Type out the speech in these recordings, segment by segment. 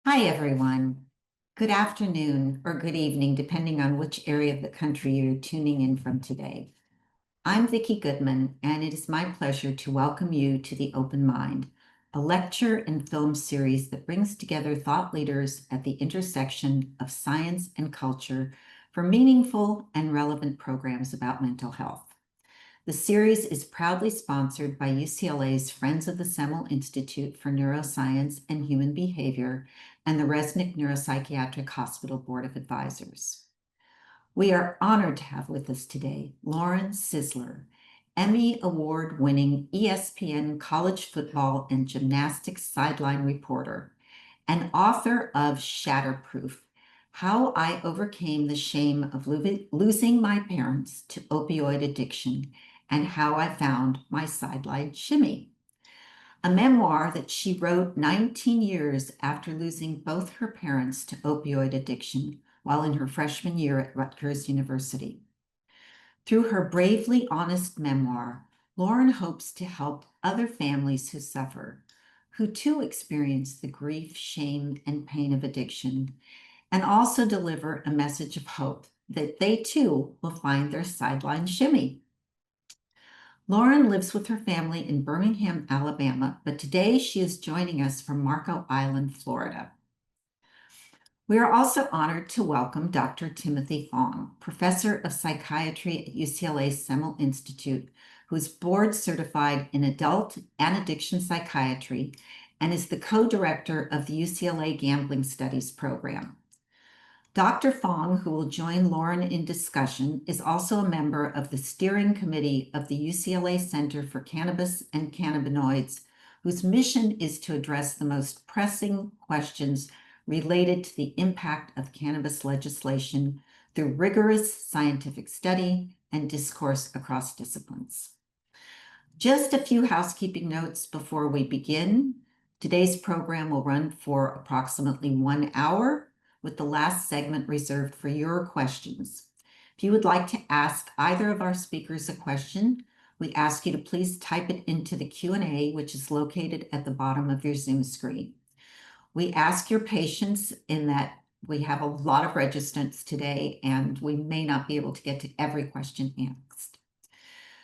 Hi, everyone. Good afternoon or good evening, depending on which area of the country you're tuning in from today. I'm Vicki Goodman, and it is my pleasure to welcome you to The Open Mind, a lecture and film series that brings together thought leaders at the intersection of science and culture for meaningful and relevant programs about mental health. The series is proudly sponsored by UCLA's Friends of the Semel Institute for Neuroscience and Human Behavior and the Resnick Neuropsychiatric Hospital Board of Advisors. We are honored to have with us today Lauren Sisler, Emmy Award-winning ESPN college football and gymnastics sideline reporter, and author of Shatterproof, How I Overcame the Shame of Losing My Parents to Opioid Addiction and How I Found My Sideline Shimmy, a memoir that she wrote 19 years after losing both her parents to opioid addiction while in her freshman year at Rutgers University. Through her bravely honest memoir, Lauren hopes to help other families who suffer, who too experience the grief, shame, and pain of addiction, and also deliver a message of hope that they too will find their sideline shimmy. Lauren lives with her family in Birmingham, Alabama, but today she is joining us from Marco Island, Florida. We are also honored to welcome Dr. Timothy Fong, professor of psychiatry at UCLA's Semel Institute, who is board certified in adult and addiction psychiatry and is the co-director of the UCLA Gambling Studies program. Dr. Fong, who will join Lauren in discussion, is also a member of the steering committee of the UCLA Center for Cannabis and Cannabinoids, whose mission is to address the most pressing questions related to the impact of cannabis legislation through rigorous scientific study and discourse across disciplines. Just a few housekeeping notes before we begin. Today's program will run for approximately 1 hour, with the last segment reserved for your questions. If you would like to ask either of our speakers a question, we ask you to please type it into the Q&A, which is located at the bottom of your Zoom screen. We ask your patience in that we have a lot of registrants today, and we may not be able to get to every question asked.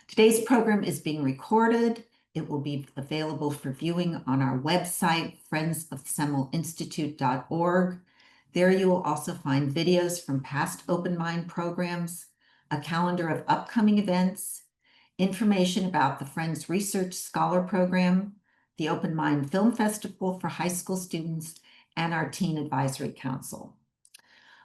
Today's program is being recorded. It will be available for viewing on our website, friendsofsemelinstitute.org. There you will also find videos from past Open Mind programs, a calendar of upcoming events, information about the Friends Research Scholar Program, the Open Mind Film Festival for high school students, and our Teen Advisory Council.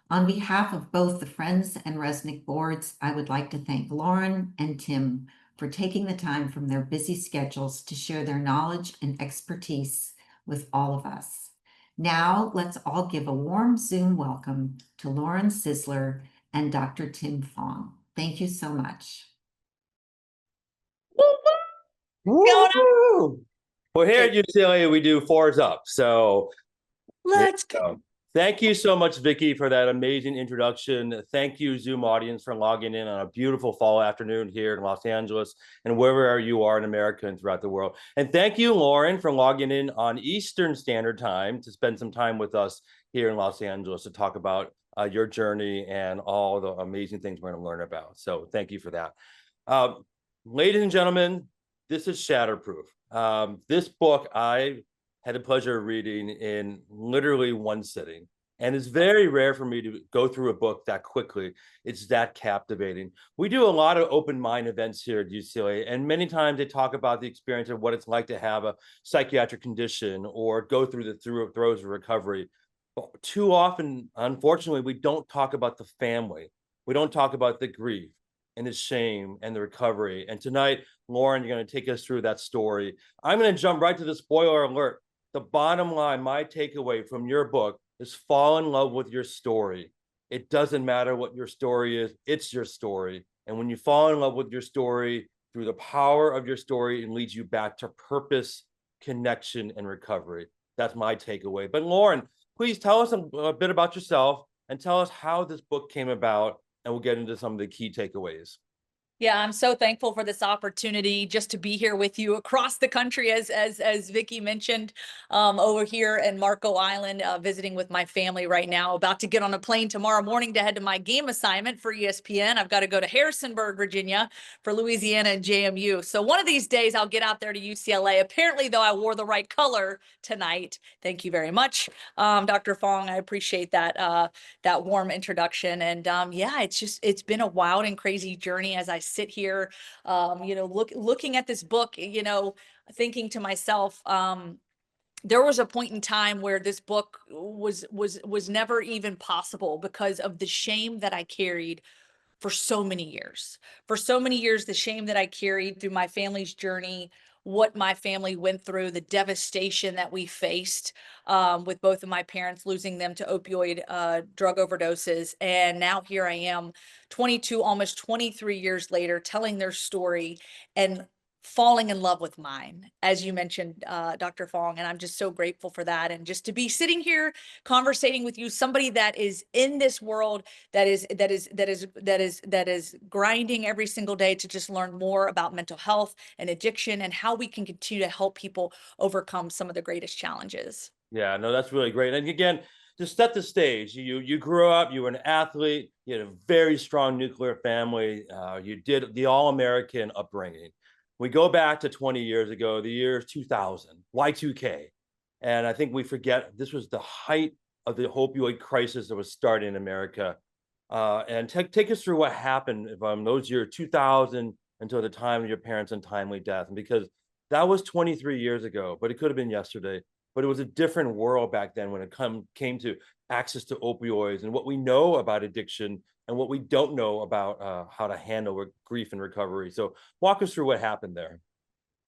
On behalf of both the Friends and Resnick boards, I would like to thank Lauren and Tim for taking the time from their busy schedules to share their knowledge and expertise with all of us. Now, let's all give a warm Zoom welcome to Lauren Sisler and Dr. Tim Fong. Thank you so much. Woo-hoo! Well, here at UCLA, we do fours up. So Let's go. Thank you so much, Vicki, for that amazing introduction. Thank you, Zoom audience, for logging in on a beautiful fall afternoon here in Los Angeles and wherever you are in America and throughout the world. And thank you, Lauren, for logging in on Eastern Standard Time to spend some time with us here in Los Angeles to talk about your journey and all the amazing things we're going to learn about. So thank you for that. Ladies and gentlemen, this is Shatterproof. This book I had the pleasure of reading in literally one sitting. And it's very rare for me to go through a book that quickly. It's that captivating. We do a lot of open mind events here at UCLA, and many times they talk about the experience of what it's like to have a psychiatric condition or go through the throes of recovery. But too often, unfortunately, we don't talk about the family. We don't talk about the grief and the shame and the recovery. And tonight, Lauren, you're going to take us through that story. I'm going to jump right to the spoiler alert. The bottom line, my takeaway from your book is fall in love with your story. It doesn't matter what your story is, it's your story. And when you fall in love with your story, through the power of your story, it leads you back to purpose, connection, and recovery. That's my takeaway. But Lauren, please tell us a bit about yourself and tell us how this book came about, and we'll get into some of the key takeaways. Yeah, I'm so thankful for this opportunity just to be here with you across the country, as Vicky mentioned, over here in Marco Island, visiting with my family right now. About to get on a plane tomorrow morning to head to my game assignment for ESPN. I've got to go to Harrisonburg, Virginia, for Louisiana and JMU. So one of these days I'll get out there to UCLA. Apparently, though, I wore the right color tonight. Thank you very much, Dr. Fong. I appreciate that that warm introduction. And yeah, it's been a wild and crazy journey as I sit here, you know, looking at this book, you know, thinking to myself, there was a point in time where this book was never even possible because of the shame that I carried for so many years. For so many years, the shame that I carried through my family's journey, what my family went through, the devastation that we faced, with both of my parents losing them to opioid drug overdoses. And now here I am, 22, almost 23 years later, telling their story and falling in love with mine, as you mentioned, Dr. Fong. And I'm just so grateful for that. And just to be sitting here conversating with you, somebody that is in this world, that is grinding every single day to just learn more about mental health and addiction and how we can continue to help people overcome some of the greatest challenges. Yeah, no, that's really great. And again, to set the stage, you grew up, you were an athlete, you had a very strong nuclear family, you did the all-American upbringing. We go back to 20 years ago, the year 2000, Y2K. And I think we forget this was the height of the opioid crisis that was starting in America. And take us through what happened from those years 2000 until the time of your parents' untimely death. And because that was 23 years ago, but it could have been yesterday. But it was a different world back then when it came to access to opioids and what we know about addiction and what we don't know about how to handle grief and recovery. So walk us through what happened there.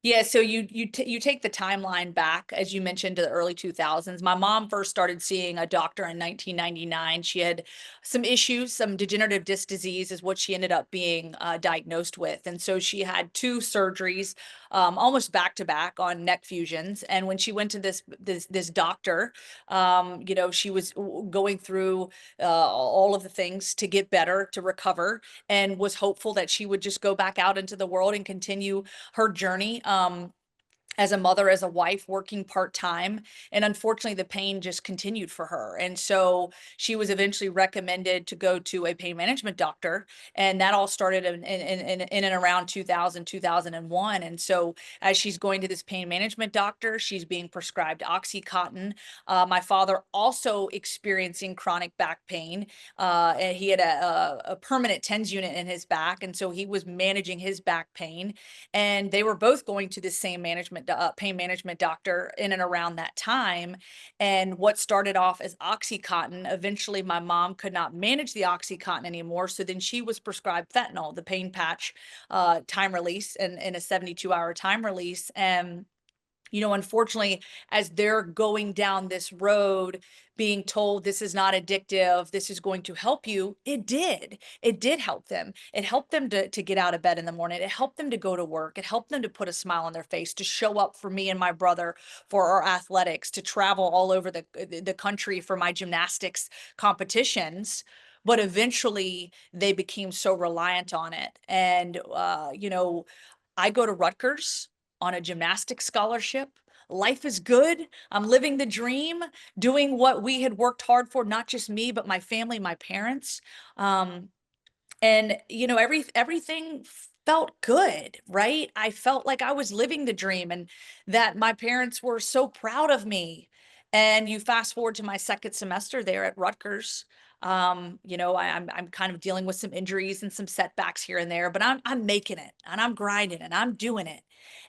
Yeah, so you take the timeline back, as you mentioned, to the early 2000s. My mom first started seeing a doctor in 1999. She had some issues, some degenerative disc disease is what she ended up being diagnosed with. And so she had two surgeries, almost back to back on neck fusions. And when she went to this doctor, you know, she was going through all of the things to get better, to recover, and was hopeful that she would just go back out into the world and continue her journey, as a mother, as a wife, working part-time. And unfortunately, the pain just continued for her. And so she was eventually recommended to go to a pain management doctor. And that all started in and around 2000, 2001. And so as she's going to this pain management doctor, she's being prescribed Oxycontin. My father also experiencing chronic back pain. And he had a permanent TENS unit in his back. And so he was managing his back pain. And they were both going to the same pain management doctor in and around that time. And what started off as Oxycontin, eventually my mom could not manage the Oxycontin anymore. So then she was prescribed fentanyl, the pain patch, time release, and in a 72-hour time release. And you know, unfortunately, as they're going down this road, being told this is not addictive, this is going to help you, it did. It did help them. It helped them to get out of bed in the morning. It helped them to go to work. It helped them to put a smile on their face, to show up for me and my brother for our athletics, to travel all over the country for my gymnastics competitions. But eventually, they became so reliant on it. And, you know, I go to Rutgers on a gymnastics scholarship. Life is good. I'm living the dream, doing what we had worked hard for, not just me, but my family, my parents. And you know, everything felt good, right? I felt like I was living the dream and that my parents were so proud of me. And you fast forward to my second semester there at Rutgers. You know, I'm kind of dealing with some injuries and some setbacks here and there, but I'm making it and I'm grinding and I'm doing it.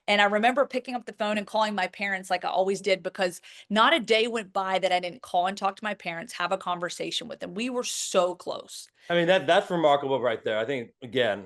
And I remember picking up the phone and calling my parents like I always did, because not a day went by that I didn't call and talk to my parents, have a conversation with them. We were so close. I mean, that's remarkable right there. I think, again,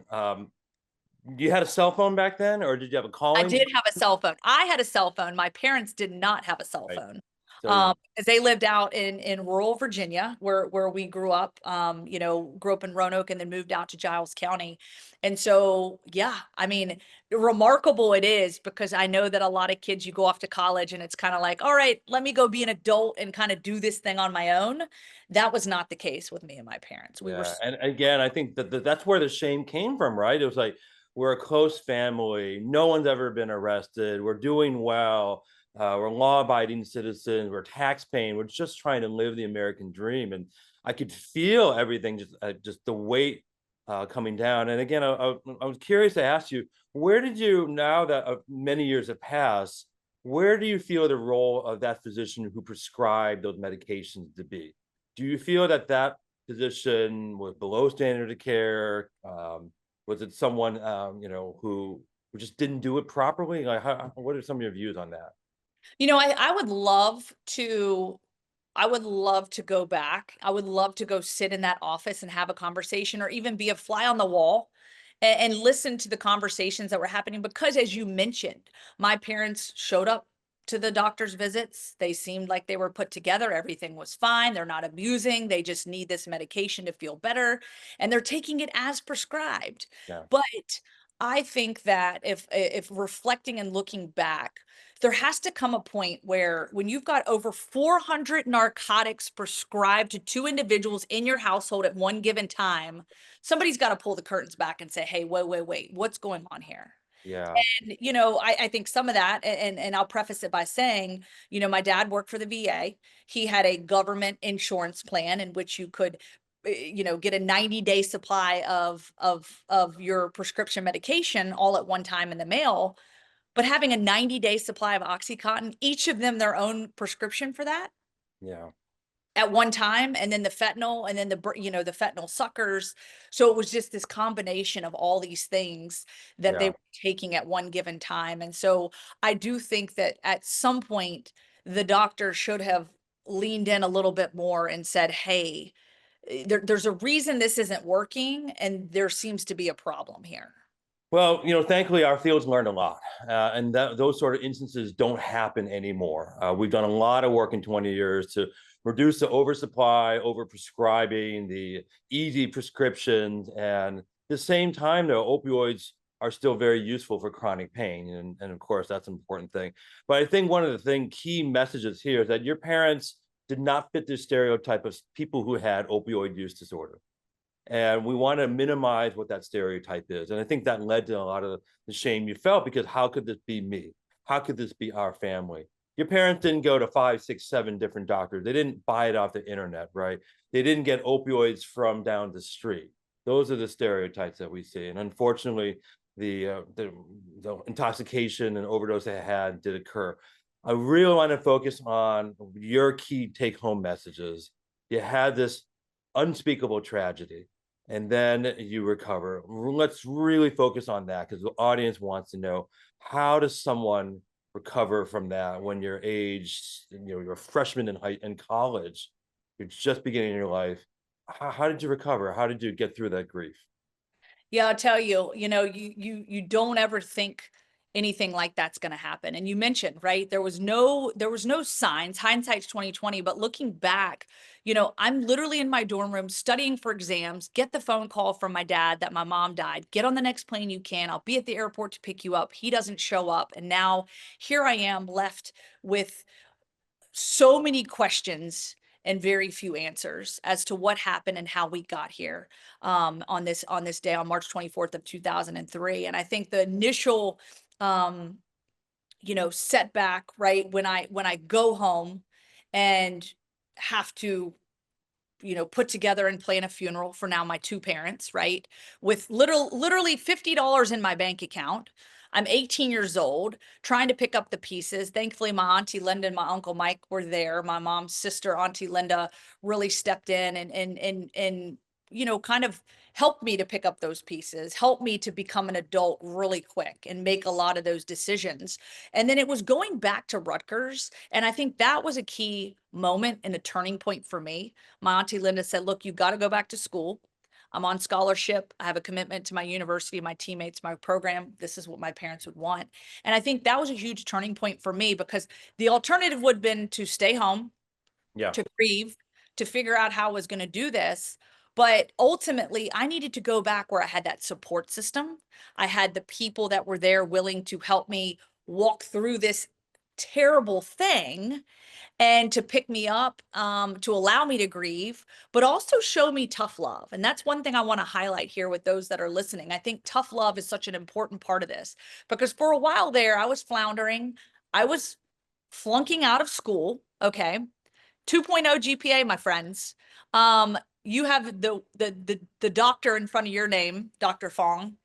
you had a cell phone back then, or did you have a I calling? did have a cell phone. I had a cell phone. My parents did not have a cell Right. phone. So As they lived out in rural Virginia, where we grew up, grew up in Roanoke and then moved out to Giles County. And so, yeah, I mean, remarkable it is, because I know that a lot of kids, you go off to college and it's kind of like, all right, let me go be an adult and kind of do this thing on my own. That was not the case with me and my parents. We were yeah, and again, I think that's where the shame came from, right? It was like, we're a close family. No one's ever been arrested. We're doing well. We're law-abiding citizens. We're tax-paying. We're just trying to live the American dream. And I could feel everything, just the weight coming down. And again, I was curious to ask you, where did you, now that many years have passed, where do you feel the role of that physician who prescribed those medications to be? Do you feel that physician was below standard of care? Was it someone who just didn't do it properly? Like, what are some of your views on that? I would love to. I would love to go back. I would love to go sit in that office and have a conversation, or even be a fly on the wall and listen to the conversations that were happening. Because as you mentioned, my parents showed up to the doctor's visits. They seemed like they were put together. Everything was fine. They're not abusing. They just need this medication to feel better, and they're taking it as prescribed. Yeah. But I think that if reflecting and looking back, there has to come a point where, when you've got over 400 narcotics prescribed to two individuals in your household at one given time, somebody's got to pull the curtains back and say, hey, wait, what's going on here? Yeah. And, I think some of that, and I'll preface it by saying, my dad worked for the VA. He had a government insurance plan in which you could, get a 90-day supply of your prescription medication all at one time in the mail. But having a 90-day supply of Oxycontin, each of them their own prescription for that Yeah. at one time, and then the fentanyl, and then the fentanyl suckers. So it was just this combination of all these things that they Yeah. were taking at one given time. And so I do think that at some point the doctor should have leaned in a little bit more and said, hey, there's a reason this isn't working, and there seems to be a problem here. Well, thankfully our field's learned a lot, and those sort of instances don't happen anymore. We've done a lot of work in 20 years to reduce the oversupply, overprescribing, the easy prescriptions, and at the same time, though, opioids are still very useful for chronic pain, and of course that's an important thing. But I think one of the key messages here is that your parents did not fit the stereotype of people who had opioid use disorder. And we want to minimize what that stereotype is. And I think that led to a lot of the shame you felt, because how could this be me? How could this be our family? Your parents didn't go to 5, 6, 7 different doctors. They didn't buy it off the internet, right? They didn't get opioids from down the street. Those are the stereotypes that we see. And unfortunately, the intoxication and overdose they had did occur. I really want to focus on your key take-home messages. You had this unspeakable tragedy, and then you recover. Let's really focus on that, because the audience wants to know, how does someone recover from that when you're aged, you're a freshman in college, you're just beginning your life. How did you recover? How did you get through that grief? Yeah, I'll tell you, you don't ever think anything like that's going to happen. And you mentioned, right, there was no signs. Hindsight's 2020, but looking back, I'm literally in my dorm room studying for exams, get the phone call from my dad that my mom died. Get on the next plane you can. I'll be at the airport to pick you up. He doesn't show up. And now here I am, left with so many questions and very few answers as to what happened and how we got here, on this day, on March 24th of 2003. And I think the initial setback, right, when I go home and have to put together and plan a funeral for now my two parents, right? With literally $50 in my bank account. I'm 18 years old, trying to pick up the pieces. Thankfully, my Auntie Linda and my Uncle Mike were there. My mom's sister, Auntie Linda, really stepped in and kind of helped me to pick up those pieces, helped me to become an adult really quick and make a lot of those decisions. And then it was going back to Rutgers. And I think that was a key moment and a turning point for me. My Auntie Linda said, look, you got to go back to school. I'm on scholarship. I have a commitment to my university, my teammates, my program. This is what my parents would want. And I think that was a huge turning point for me, because the alternative would have been to stay home, Yeah. to grieve, to figure out how I was going to do this. But ultimately, I needed to go back where I had that support system. I had the people that were there willing to help me walk through this terrible thing, and to pick me up, to allow me to grieve, but also show me tough love. And that's one thing I want to highlight here with those that are listening. I think tough love is such an important part of this, because for a while there, I was floundering. I was flunking out of school. Okay. 2.0 GPA, my friends. You have the doctor in front of your name, Dr. Fong.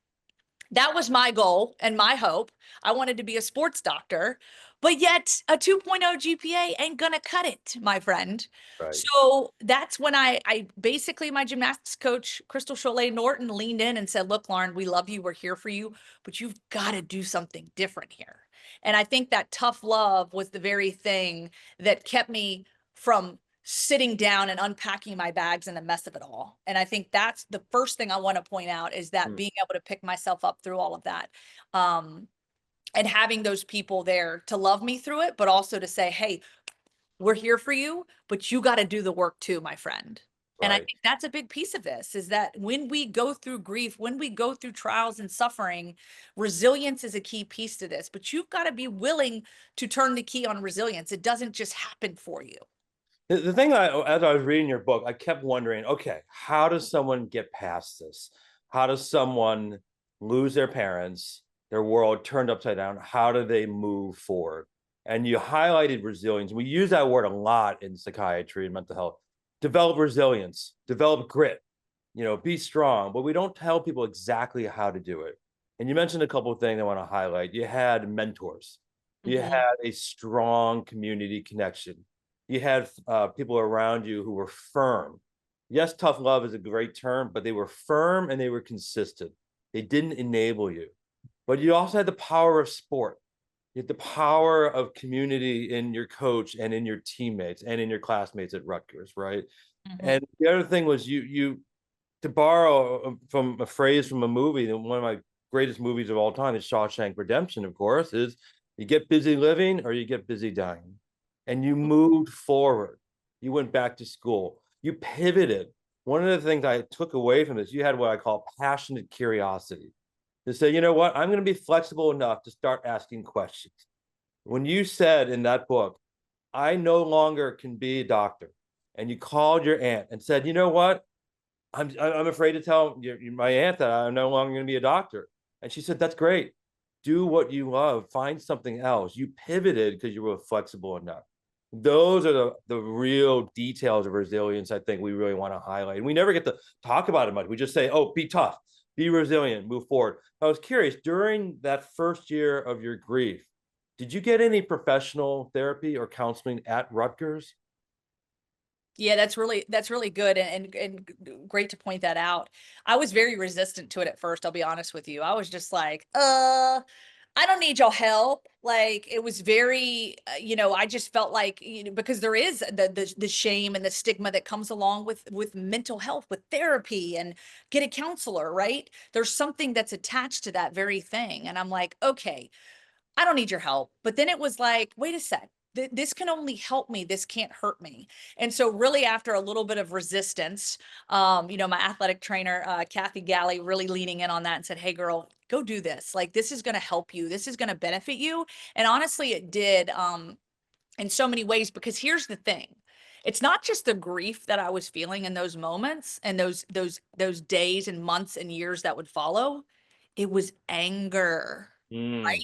That was my goal and my hope. I wanted to be a sports doctor, but yet a 2.0 GPA ain't gonna cut it, my friend. Right. So that's when I basically, my gymnastics coach, Crystal Cholet Norton, leaned in and said, look, Lauren, we love you. We're here for you, but you've got to do something different here. And I think that tough love was the very thing that kept me from sitting down and unpacking my bags and the mess of it all. And I think that's the first thing I want to point out, is that being able to pick myself up through all of that. And having those people there to love me through it, but also to say, hey, we're here for you, but you got to do the work too, my friend. And I Right. think that's a big piece of this, is that when we go through grief, when we go through trials and suffering, resilience is a key piece to this, but you've got to be willing to turn the key on resilience. It doesn't just happen for you. The thing as I was reading your book, I kept wondering, okay, how does someone get past this? How does someone lose their parents, their world turned upside down? How do they move forward? And you highlighted resilience. We use that word a lot in psychiatry and mental health. Develop resilience, develop grit, be strong, but we don't tell people exactly how to do it. And you mentioned a couple of things I want to highlight. You had mentors, you Mhm. had a strong community connection, you had people around you who were firm. Yes, tough love is a great term, but they were firm and they were consistent. They didn't enable you. But you also had the power of sport. You had the power of community in your coach and in your teammates and in your classmates at Rutgers, right? Mhm. And the other thing was you to borrow from a phrase from a movie, one of my greatest movies of all time is Shawshank Redemption, of course, is you get busy living or you get busy dying. And you moved forward. You went back to school. You pivoted. One of the things I took away from this, you had what I call passionate curiosity, to say, you know what, I'm going to be flexible enough to start asking questions. When you said in that book, I no longer can be a doctor, and you called your aunt and said, you know what, I'm afraid to tell my aunt that I'm no longer going to be a doctor. And she said, that's great. Do what you love. Find something else. You pivoted because you were flexible enough. Those are the real details of resilience I think we really want to highlight. And we never get to talk about it much. We just say, oh, be tough, be resilient, move forward. I was curious, during that first year of your grief, did you get any professional therapy or counseling at Rutgers? Yeah, that's really good, and great to point that out. I was very resistant to it at first, I'll be honest with you. I was just like, I don't need your help. Like, it was very, I just felt like, because there is the shame and the stigma that comes along with mental health, with therapy, and get a counselor, right? There's something that's attached to that very thing. And I'm like, okay, I don't need your help. But then it was like, wait a sec. This can only help me. This can't hurt me. And so really after a little bit of resistance, my athletic trainer, Kathy Galley, really leaning in on that and said, hey girl, go do this. Like, this is going to help you. This is going to benefit you. And honestly, it did, in so many ways, because here's the thing. It's not just the grief that I was feeling in those moments and those days and months and years that would follow. It was anger. Mm,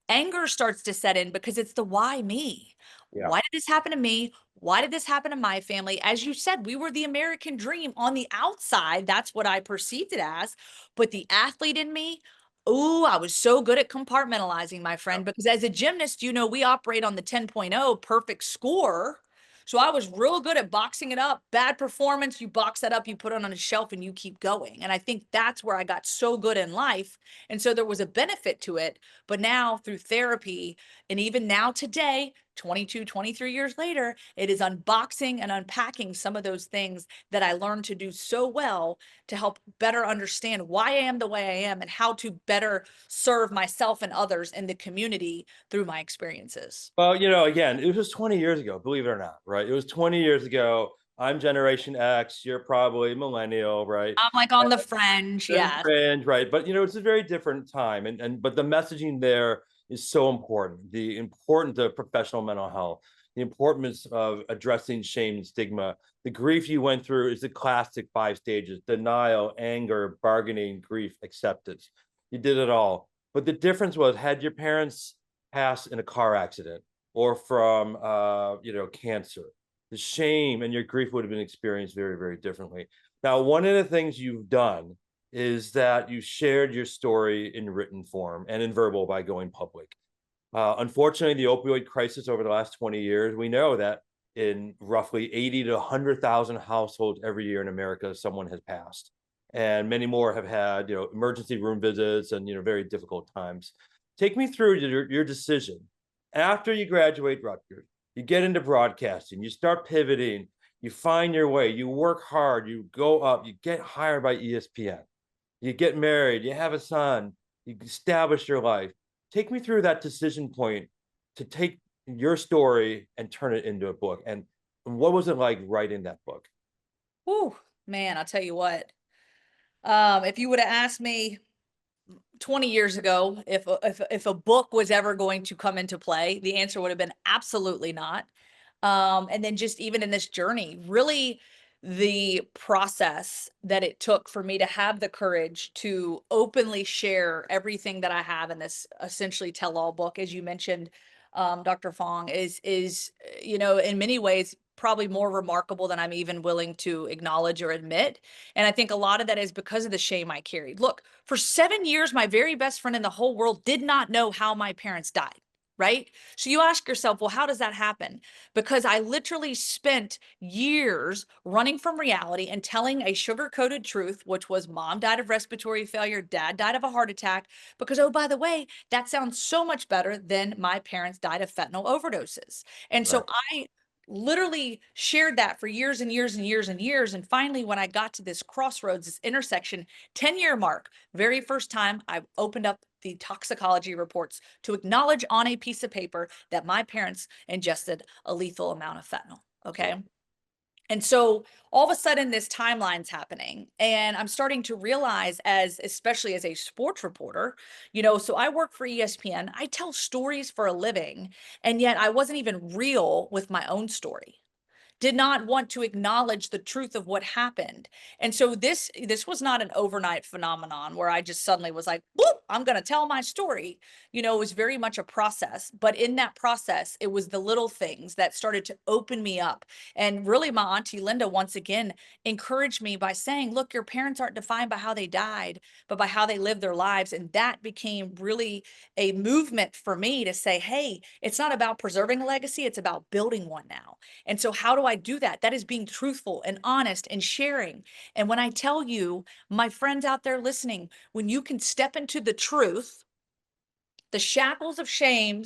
Anger starts to set in, because it's the why me? yeah. Why did this happen to me? Why did this happen to my family? As you said, we were the American dream on the outside. That's what I perceived it as. But the athlete in me, oh, I was so good at compartmentalizing, my friend, because as a gymnast, we operate on the 10.0 perfect score. So I was real good at boxing it up. Bad performance, you box that up, you put it on a shelf, and you keep going. And I think that's where I got so good in life. And so there was a benefit to it. But now through therapy, and even now today, 22, 23 years later, it is unboxing and unpacking some of those things that I learned to do so well to help better understand why I am the way I am and how to better serve myself and others in the community through my experiences. Well, again, it was 20 years ago, believe it or not, right? It was 20 years ago. I'm Generation X, you're probably millennial, right? I'm like on the fringe, And yeah. fringe, right? But it's a very different time, and but the messaging there is so important. The importance of professional mental health, the importance of addressing shame and stigma. The grief you went through is the classic 5 stages: denial, anger, bargaining, grief, acceptance. You did it all. But the difference was, had your parents passed in a car accident or from cancer, the shame and your grief would have been experienced very, very differently. Now, one of the things you've done is that you shared your story in written form and in verbal by going public. Unfortunately, the opioid crisis over the last 20 years, we know that in roughly 80 to 100,000 households every year in America, someone has passed. And many more have had, emergency room visits and, very difficult times. Take me through your decision. After you graduate Rutgers, you get into broadcasting, you start pivoting, you find your way, you work hard, you go up, you get hired by ESPN, you get married, you have a son, you establish your life. Take me through that decision point to take your story and turn it into a book. And what was it like writing that book? Whew, man, I'll tell you what. If you would have asked me 20 years ago if a book was ever going to come into play, the answer would have been absolutely not. And then just even in this journey, really the process that it took for me to have the courage to openly share everything that I have in this essentially tell-all book, as you mentioned, Dr. Fong, is in many ways probably more remarkable than I'm even willing to acknowledge or admit. And I think a lot of that is because of the shame I carried. Look, for 7 years, my very best friend in the whole world did not know how my parents died. Right? So you ask yourself, well, how does that happen? Because I literally spent years running from reality and telling a sugar-coated truth, which was mom died of respiratory failure, dad died of a heart attack, because, oh, by the way, that sounds so much better than my parents died of fentanyl overdoses. And Right. so I literally shared that for years and years and years and years. And finally, when I got to this crossroads, this intersection, 10-year mark, very first time I opened up the toxicology reports to acknowledge on a piece of paper that my parents ingested a lethal amount of fentanyl. Okay. And so all of a sudden this timeline's happening and I'm starting to realize especially as a sports reporter, so I work for ESPN, I tell stories for a living, and yet I wasn't even real with my own story, did not want to acknowledge the truth of what happened. And so this was not an overnight phenomenon where I just suddenly was like, boop, I'm going to tell my story. It was very much a process, but in that process, it was the little things that started to open me up. And really my auntie Linda, once again, encouraged me by saying, look, your parents aren't defined by how they died, but by how they lived their lives. And that became really a movement for me to say, hey, it's not about preserving a legacy, it's about building one now. And so how do I do that? That is being truthful and honest and sharing. And when I tell you, my friends out there listening, when you can step into the truth, the shackles of shame,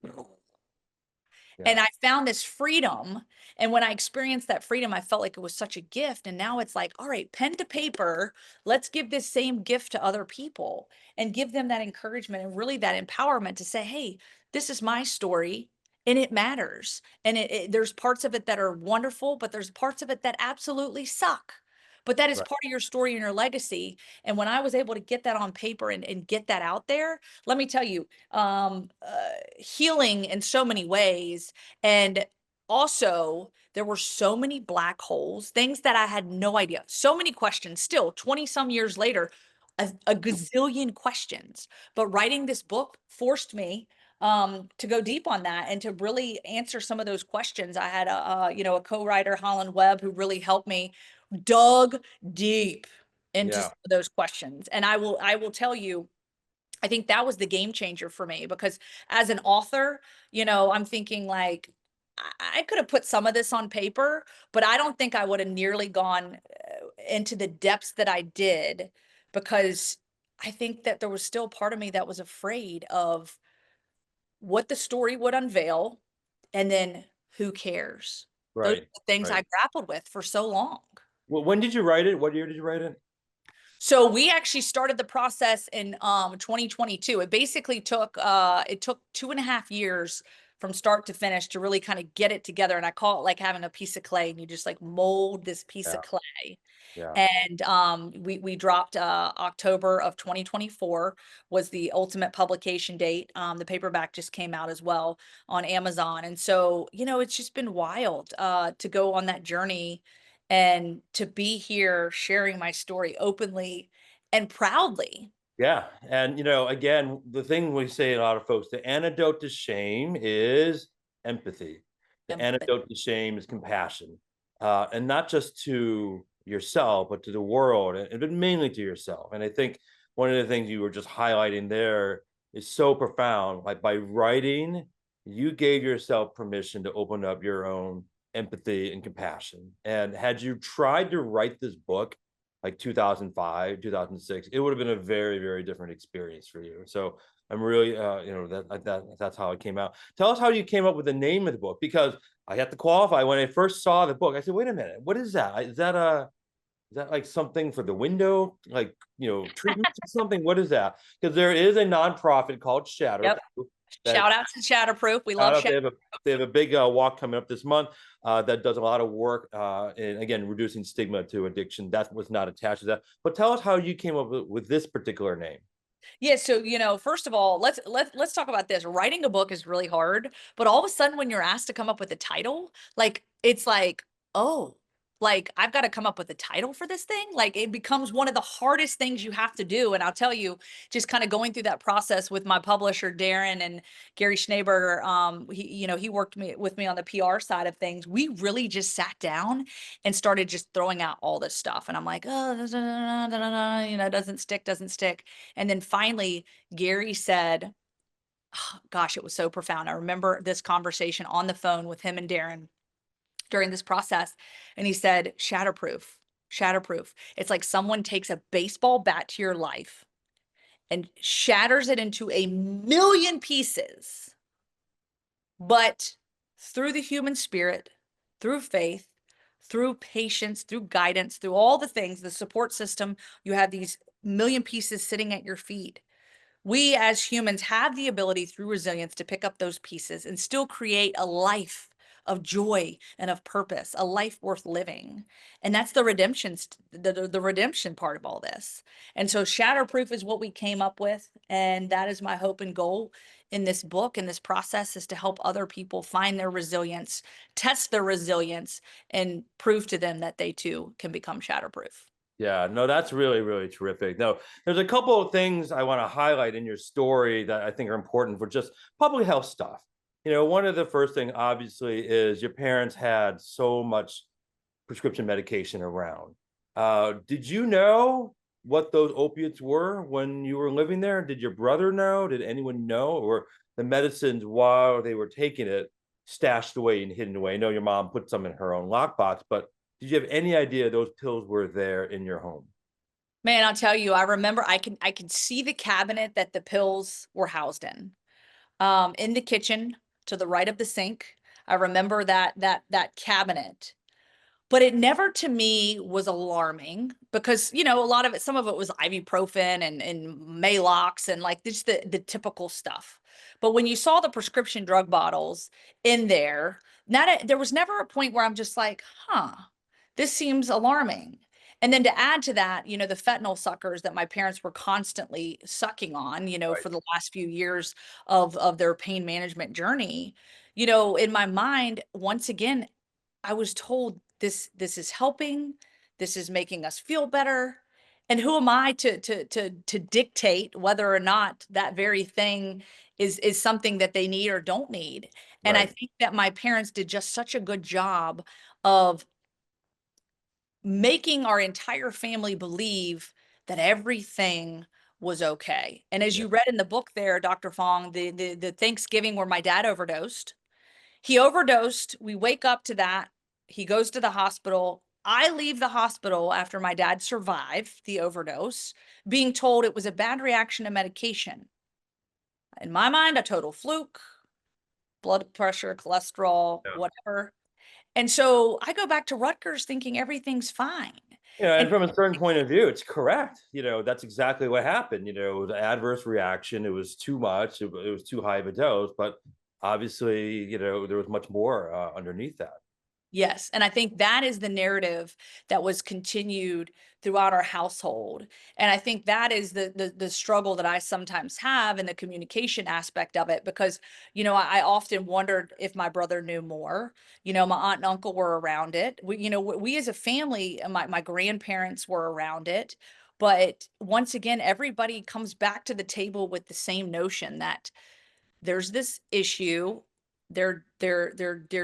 Yeah. and I found this freedom. And when I experienced that freedom, I felt like it was such a gift. And now it's like, all right, pen to paper, let's give this same gift to other people and give them that encouragement and really that empowerment to say, hey, this is my story and it matters. And there's parts of it that are wonderful, but there's parts of it that absolutely suck. But that is Right. part of your story and your legacy. And when I was able to get that on paper and get that out there, let me tell you, healing in so many ways. And also, there were so many black holes, things that I had no idea. So many questions still, 20 some years later, a gazillion questions. But writing this book forced me to go deep on that and to really answer some of those questions. I had a co-writer, Holland Webb, who really helped me, dug deep into Yeah. some of those questions. And I will tell you, I think that was the game changer for me because as an author, I'm thinking like, I could have put some of this on paper, but I don't think I would have nearly gone into the depths that I did because I think that there was still part of me that was afraid of what the story would unveil, and then who cares? Those are Right. the things I Right. grappled with for so long. Well, when did you write it? What year did you write it? So we actually started the process in 2022. It basically took 2.5 years from start to finish to really kind of get it together. And I call it like having a piece of clay, and you just like mold this piece Yeah. of clay. Yeah. And we dropped October of 2024 was the ultimate publication date. The paperback just came out as well on Amazon. And so, it's just been wild to go on that journey and to be here sharing my story openly and proudly. Yeah. And, again, the thing we say to a lot of folks, the antidote to shame is empathy. The Empathy. antidote to shame is compassion. And not just to yourself, but to the world, but mainly to yourself. And I think one of the things you were just highlighting there is so profound. Like by writing, you gave yourself permission to open up your own empathy and compassion. And had you tried to write this book like 2005, 2006, it would have been a very, very different experience for you. So I'm really, that's how it came out. Tell us how you came up with the name of the book, because I have to qualify. When I first saw the book, I said, wait a minute, what is that? Is that like something for the window, like, treatments or something? What is that? Because there is a nonprofit called Yep. Shatterproof that Shout out to Shatterproof. We shout love out. Shatter. They have a big walk coming up this month that does a lot of work in, again, reducing stigma to addiction. That was not attached to that. But tell us how you came up with this particular name. Yeah, so first of all, let's talk about this. Writing a book is really hard, but all of a sudden when you're asked to come up with a title, like it's like, oh, like I've got to come up with a title for this thing. Like it becomes one of the hardest things you have to do. And I'll tell you, just kind of going through that process with my publisher Darren and Gary Schneeberger, he worked with me on the PR side of things. We really just sat down and started just throwing out all this stuff. And I'm like, oh, doesn't stick. And then finally, Gary said, oh, gosh, it was so profound. I remember this conversation on the phone with him and Darren during this process. And he said, Shatterproof, Shatterproof. It's like someone takes a baseball bat to your life and shatters it into a million pieces. But through the human spirit, through faith, through patience, through guidance, through all the things, the support system, you have these million pieces sitting at your feet. We as humans have the ability through resilience to pick up those pieces and still create a life of joy and of purpose, a life worth living. And that's the redemption, the redemption part of all this. And so Shatterproof is what we came up with. And that is my hope and goal in this book, in this process, is to help other people find their resilience, test their resilience, and prove to them that they too can become shatterproof. Yeah, no, that's really, really terrific. No, there's a couple of things I want to highlight in your story that I think are important for just public health stuff. One of the first thing, obviously, is your parents had so much prescription medication around. Did you know what those opiates were when you were living there? Did your brother know? Did anyone know? Or the medicines, while they were taking it, stashed away and hidden away? I know your mom put some in her own lockbox, but did you have any idea those pills were there in your home? Man, I'll tell you, I remember I can see the cabinet that the pills were housed in the kitchen to the right of the sink. I remember that cabinet, but it never to me was alarming because, a lot of it, some of it was ibuprofen and Maalox and like just the typical stuff. But when you saw the prescription drug bottles in there, there was never a point where I'm just like, huh, this seems alarming. And then to add to that, the fentanyl suckers that my parents were constantly sucking on, Right. for the last few years of their pain management journey, in my mind, once again, I was told this is helping, this is making us feel better. And who am I to dictate whether or not that very thing is something that they need or don't need? And I Right. think that my parents did just such a good job of making our entire family believe that everything was okay. And as Yeah. you read in the book there, Dr. Fong, the Thanksgiving where my dad overdosed, he overdosed. We wake up to that. He goes to the hospital. I leave the hospital after my dad survived the overdose, being told it was a bad reaction to medication. In my mind, a total fluke. blood pressure, cholesterol, Yeah. whatever. And so I go back to Rutgers thinking everything's fine. Yeah, and And from a certain point of view, it's correct. That's exactly what happened. The adverse reaction, it was too much, it was too high of a dose, but obviously, there was much more underneath that. yes, and I think that is the narrative that was continued throughout our household. And I think that is the struggle that I sometimes have in the communication aspect of it, because, I often wondered if my brother knew more. My aunt and uncle were around it. We as a family, my grandparents were around it. But once again, everybody comes back to the table with the same notion that there's this issue. They're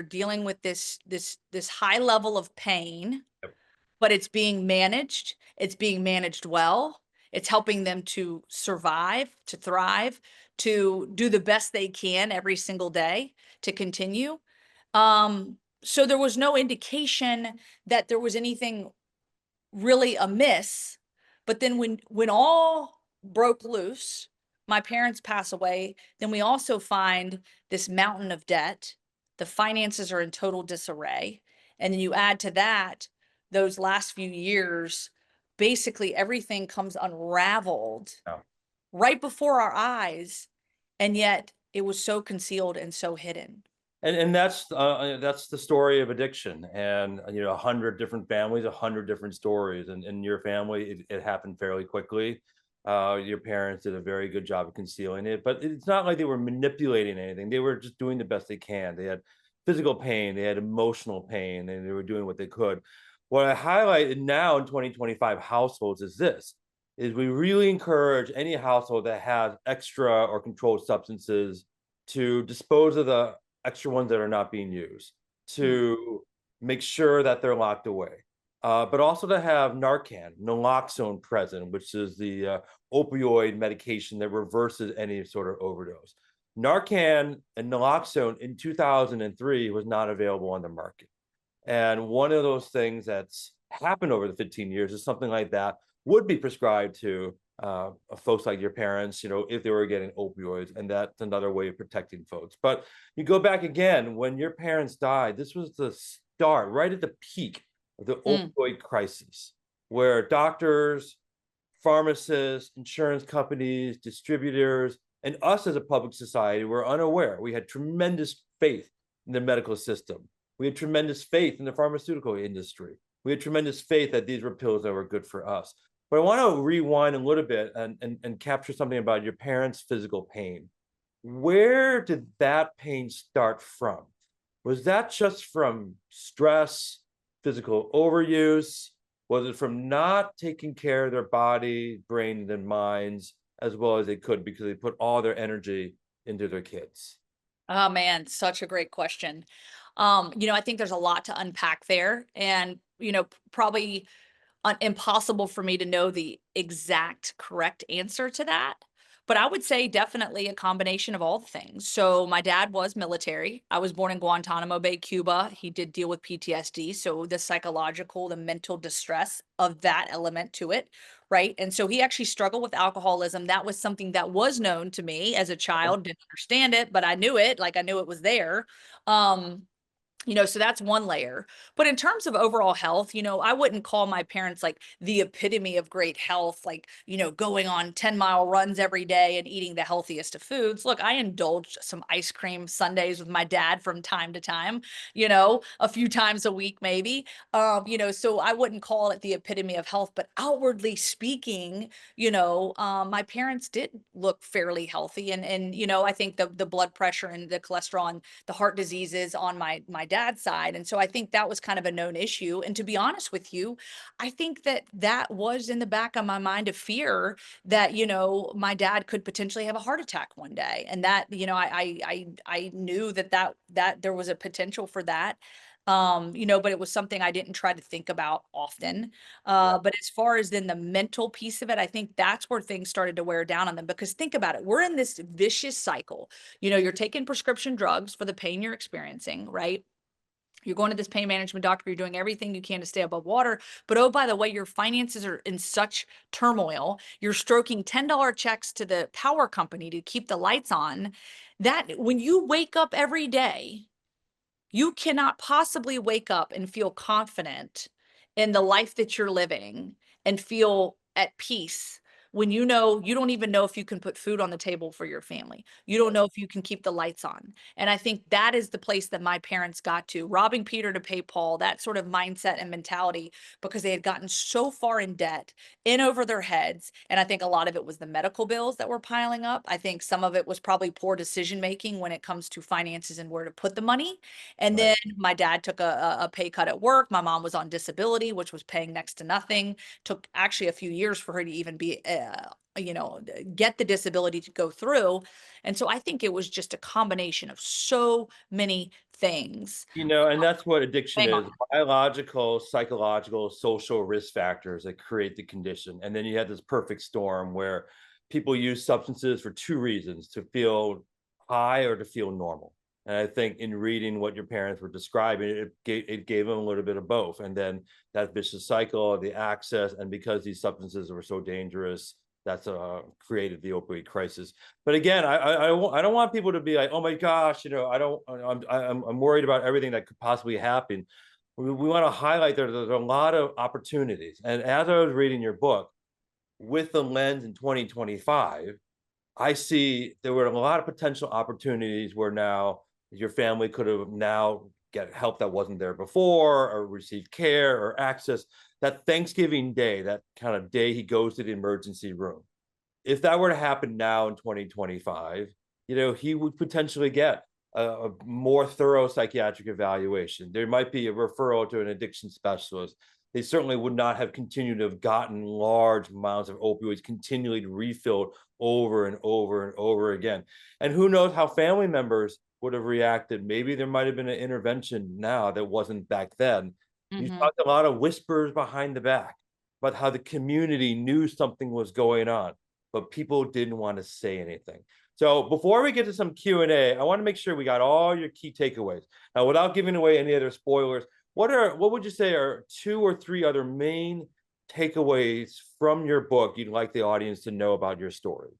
dealing with this high level of pain, Yep. but it's being managed. It's being managed well. It's helping them to survive, to thrive, to do the best they can every single day to continue. So there was no indication that there was anything really amiss. But then when all broke loose, my parents pass away, then we also find this mountain of debt. The finances are in total disarray. And then you add to that those last few years, basically everything comes unraveled Yeah. right before our eyes. And yet it was so concealed and so hidden. And that's the story of addiction, and 100 different families, 100 different stories, and in your family, it happened fairly quickly. Your parents did a very good job of concealing it, but it's not like they were manipulating anything. They were just doing the best they can. They had physical pain, they had emotional pain, and they were doing what they could. What I highlight now in 2025 households is we really encourage any household that has extra or controlled substances to dispose of the extra ones that are not being used, Mm. to make sure that they're locked away. But also to have Narcan, naloxone present, which is the opioid medication that reverses any sort of overdose. Narcan and naloxone in 2003 was not available on the market. And one of those things that's happened over the 15 years is something like that would be prescribed to folks like your parents, if they were getting opioids, and that's another way of protecting folks. But you go back again, when your parents died, this was the start, right at the peak of the Mm. opioid crisis, where doctors, pharmacists, insurance companies, distributors, and us as a public society were unaware. We had tremendous faith in the medical system. We had tremendous faith in the pharmaceutical industry. We had tremendous faith that these were pills that were good for us. But I want to rewind a little bit and capture something about your parents' physical pain. Where did that pain start from? Was that just from stress, physical overuse? Was it from not taking care of their body, brains, and minds as well as they could because they put all their energy into their kids? Oh man, such a great question. I think there's a lot to unpack there, and probably impossible for me to know the exact correct answer to that. But I would say definitely a combination of all the things. So my dad was military. I was born in Guantanamo Bay, Cuba. He did deal with PTSD. So the psychological, the mental distress of that element to it, right? And so he actually struggled with alcoholism. That was something that was known to me as a child. Didn't understand it, but I knew it. Like I knew it was there. Um, so that's one layer. But in terms of overall health, I wouldn't call my parents like the epitome of great health, like, going on 10-mile runs every day and eating the healthiest of foods. Look, I indulged some ice cream sundaes with my dad from time to time, a few times a week, maybe. So I wouldn't call it the epitome of health, but outwardly speaking, my parents did look fairly healthy. And I think the blood pressure and the cholesterol and the heart diseases on my dad's side. And so I think that was kind of a known issue. And to be honest with you, I think that was in the back of my mind of fear that, my dad could potentially have a heart attack one day. And that, I knew that there was a potential for that. But it was something I didn't try to think about often. Yeah. But as far as then the mental piece of it, I think that's where things started to wear down on them, because think about it. We're in this vicious cycle. You're taking prescription drugs for the pain you're experiencing, right? You're going to this pain management doctor. You're doing everything you can to stay above water. But oh, by the way, your finances are in such turmoil. You're stroking $10 checks to the power company to keep the lights on. that when you wake up every day, you cannot possibly wake up and feel confident in the life that you're living and feel at peace when you know you don't even know if you can put food on the table for your family. You don't know if you can keep the lights on. And I think that is the place that my parents got to, robbing Peter to pay Paul, that sort of mindset and mentality, because they had gotten so far in debt, in over their heads. And I think a lot of it was the medical bills that were piling up. I think some of it was probably poor decision making when it comes to finances and where to put the money. And then Right. my dad took a pay cut at work. My mom was on disability, which was paying next to nothing. Took actually a few years for her to even be, get the disability to go through. And so I think it was just a combination of so many things. And that's what addiction Hang on. is: biological, psychological, social risk factors that create the condition. And then you have this perfect storm where people use substances for two reasons: to feel high or to feel normal. And I think in reading what your parents were describing, it gave them a little bit of both. And then that vicious cycle, the access, and because these substances were so dangerous, that's created the opioid crisis. But again, I don't want people to be like, oh my gosh, I don't, I'm worried about everything that could possibly happen. We want to highlight there's a lot of opportunities. And as I was reading your book, with the lens in 2025, I see there were a lot of potential opportunities where now your family could have now get help that wasn't there before, or receive care or access. That Thanksgiving day, that kind of day he goes to the emergency room, if that were to happen now in 2025, he would potentially get a more thorough psychiatric evaluation. There might be a referral to an addiction specialist. They certainly would not have continued to have gotten large amounts of opioids continually refilled over and over and over again. And who knows how family members would have reacted. Maybe there might have been an intervention now that wasn't back then. You Mhm. talked a lot of whispers behind the back about how the community knew something was going on, but people didn't want to say anything. So before we get to some Q&A, I want to make sure we got all your key takeaways. Now, without giving away any other spoilers, what would you say are 2 or 3 other main takeaways from your book you'd like the audience to know about your story?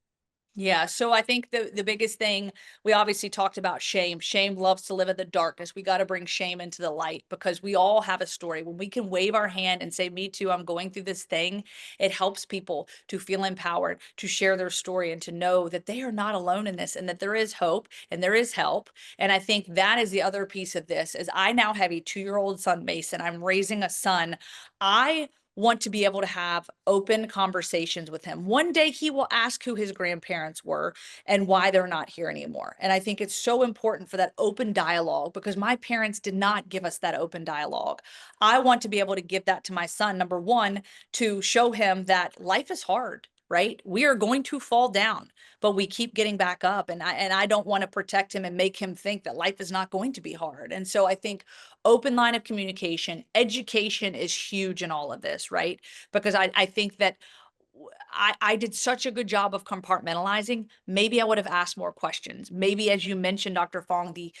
Yeah, so I think the biggest thing, we obviously talked about shame. Shame loves to live in the darkness. We got to bring shame into the light, because we all have a story. When we can wave our hand and say, me too, I'm going through this thing, it helps people to feel empowered, to share their story, and to know that they are not alone in this, and that there is hope and there is help. And I think that is the other piece of this, is I now have a 2-year-old son, Mason. I'm raising a son. I want to be able to have open conversations with him. One day he will ask who his grandparents were and why they're not here anymore. And I think it's so important for that open dialogue, because my parents did not give us that open dialogue. I want to be able to give that to my son, number one, to show him that life is hard. Right? We are going to fall down, but we keep getting back up. And I don't want to protect him and make him think that life is not going to be hard. And so I think open line of communication, education is huge in all of this, right? Because I think that I did such a good job of compartmentalizing. Maybe I would have asked more questions. Maybe, as you mentioned, Dr. Fong, the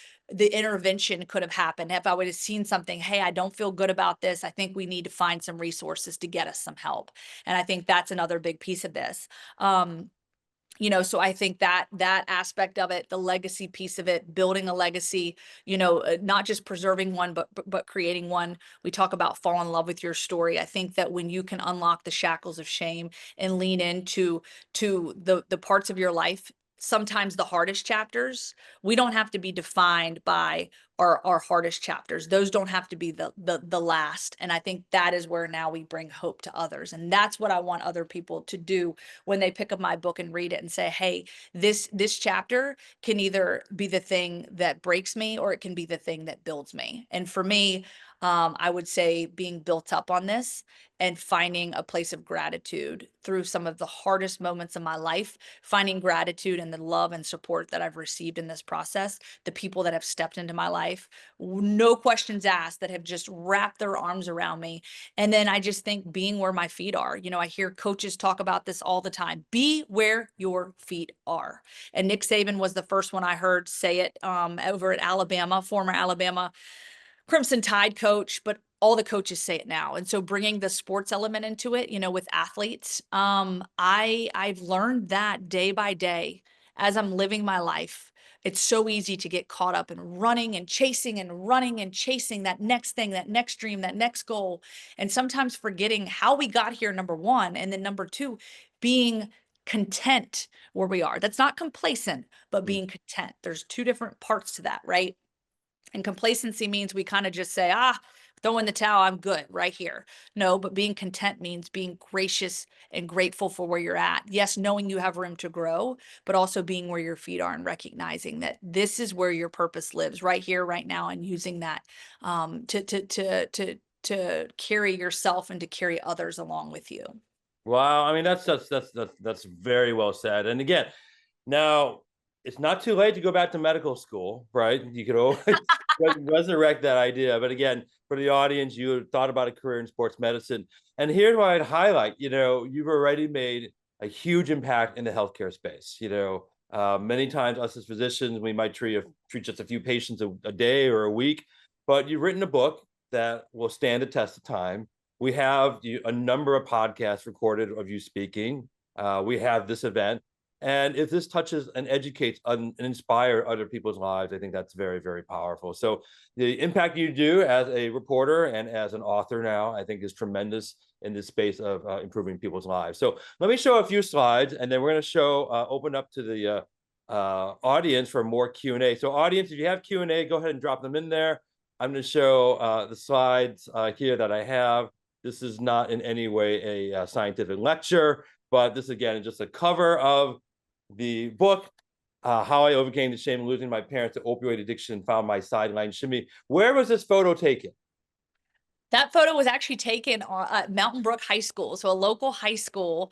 intervention could have happened if I would have seen something. Hey, I don't feel good about this. I think we need to find some resources to get us some help. And I think that's another big piece of this. So I think that aspect of it, the legacy piece of it, building a legacy, not just preserving one, but creating one. We talk about fall in love with your story. I think that when you can unlock the shackles of shame and lean into the parts of your life, sometimes the hardest chapters, we don't have to be defined by our hardest chapters. Those don't have to be the last. And I think that is where now we bring hope to others. And that's what I want other people to do when they pick up my book and read it and say, hey, this chapter can either be the thing that breaks me, or it can be the thing that builds me. And for me, I would say being built up on this and finding a place of gratitude through some of the hardest moments of my life, finding gratitude in the love and support that I've received in this process, the people that have stepped into my life, no questions asked, that have just wrapped their arms around me. And then I just think being where my feet are. I hear coaches talk about this all the time. Be where your feet are. And Nick Saban was the first one I heard say it over at Alabama, former Alabama Crimson Tide coach, but all the coaches say it now. And so bringing the sports element into it, with athletes, I've learned that day by day as I'm living my life, it's so easy to get caught up in running and chasing and running and chasing that next thing, that next dream, that next goal. And sometimes forgetting how we got here, number one. And then number two, being content where we are. That's not complacent, but being content. There's two different parts to that, right? And complacency means we kind of just say, throw in the towel, I'm good right here. No, but being content means being gracious and grateful for where you're at. Yes, knowing you have room to grow, but also being where your feet are and recognizing that this is where your purpose lives, right here, right now, and using that to carry yourself and to carry others along with you. Wow, I mean that's very well said. And again, now it's not too late to go back to medical school, right? You could always resurrect that idea. But again, for the audience, you thought about a career in sports medicine. And here's what I'd highlight. You've already made a huge impact in the healthcare space. Many times us as physicians, we might treat just a few patients a day or a week, but you've written a book that will stand the test of time. We have a number of podcasts recorded of you speaking. We have this event. And if this touches and educates and inspire other people's lives, I think that's very, very powerful. So the impact you do as a reporter and as an author now, I think is tremendous in this space of improving people's lives. So let me show a few slides, and then we're going to open up to the audience for more Q&A. So audience, if you have Q&A, go ahead and drop them in there. I'm going to show the slides here that I have. This is not in any way a scientific lecture, but this, again, is just a cover of the book, How I Overcame the Shame of Losing My Parents to Opioid Addiction and Found My Sideline Shimmy. Where was this photo taken? That photo was actually taken at Mountain Brook High School, so a local high school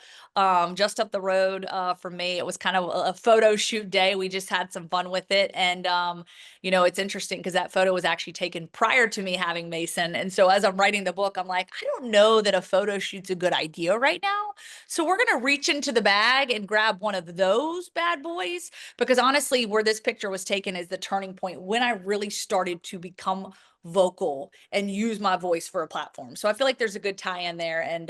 just up the road from me. It was kind of a photo shoot day. We just had some fun with it. And, it's interesting because that photo was actually taken prior to me having Mason. And so as I'm writing the book, I'm like, I don't know that a photo shoot's a good idea right now. So we're going to reach into the bag and grab one of those bad boys, because honestly, where this picture was taken is the turning point when I really started to become vocal and use my voice for a platform. So I feel like there's a good tie in there, and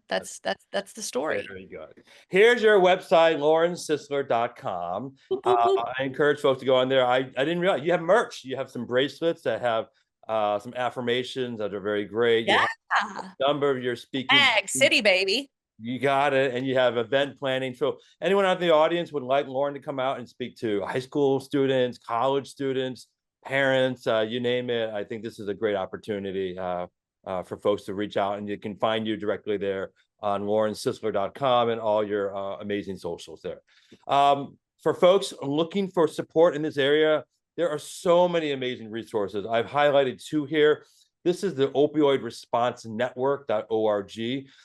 that's the story. Very good. Here's your website, laurensisler.com. Boop, boop, boop. I encourage folks to go on there. I didn't realize you have merch. You have some bracelets that have some affirmations that are very great. Yeah. You have a number of your speaking. Ag City, baby. You got it. And you have event planning. So anyone out in the audience would like Lauren to come out and speak to high school students, college students, parents, you name it. I think this is a great opportunity for folks to reach out, and you can find you directly there on laurensisler.com and all your amazing socials there. For folks looking for support in this area, there are so many amazing resources. I've highlighted two here. This is the Opioid Response Network.org.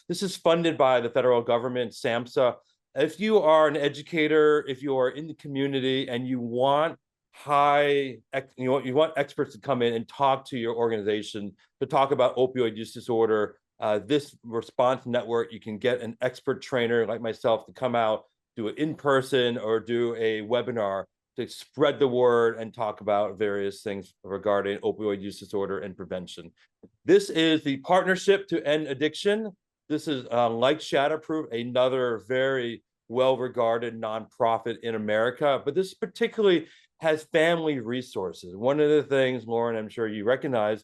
This is funded by the federal government, SAMHSA. If you are an educator, if you are in the community and you want you want experts to come in and talk to your organization to talk about opioid use disorder, this response network, you can get an expert trainer like myself to come out, do it in person or do a webinar to spread the word and talk about various things regarding opioid use disorder and prevention. This is the Partnership to End Addiction. This is like Shatterproof, another very well-regarded nonprofit in America, but this particularly has family resources. One of the things, Lauren, I'm sure you recognize,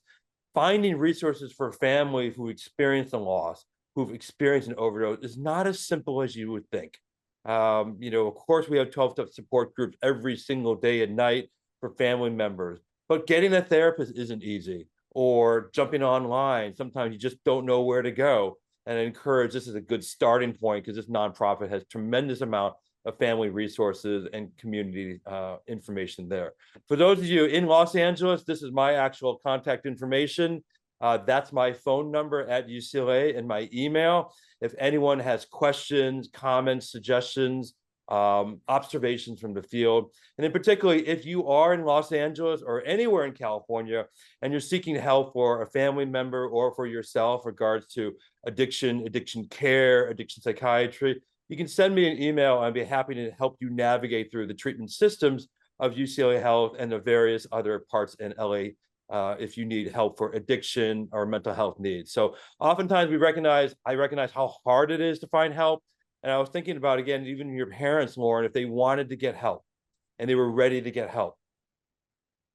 finding resources for families who experience a loss, who've experienced an overdose, is not as simple as you would think. Of course, we have 12-step support groups every single day and night for family members, but getting a therapist isn't easy, or jumping online. Sometimes you just don't know where to go. And I encourage, this is a good starting point because this nonprofit has tremendous amount of family resources and community information there. For those of you in Los Angeles, this is my actual contact information. That's my phone number at UCLA and my email. If anyone has questions, comments, suggestions, observations from the field, and in particular, if you are in Los Angeles or anywhere in California and you're seeking help for a family member or for yourself regards to addiction care, addiction psychiatry, you can send me an email. I'd be happy to help you navigate through the treatment systems of UCLA Health and the various other parts in LA if you need help for addiction or mental health needs. So oftentimes I recognize how hard it is to find help. And I was thinking about, again, even your parents, Lauren, if they wanted to get help, and they were ready to get help,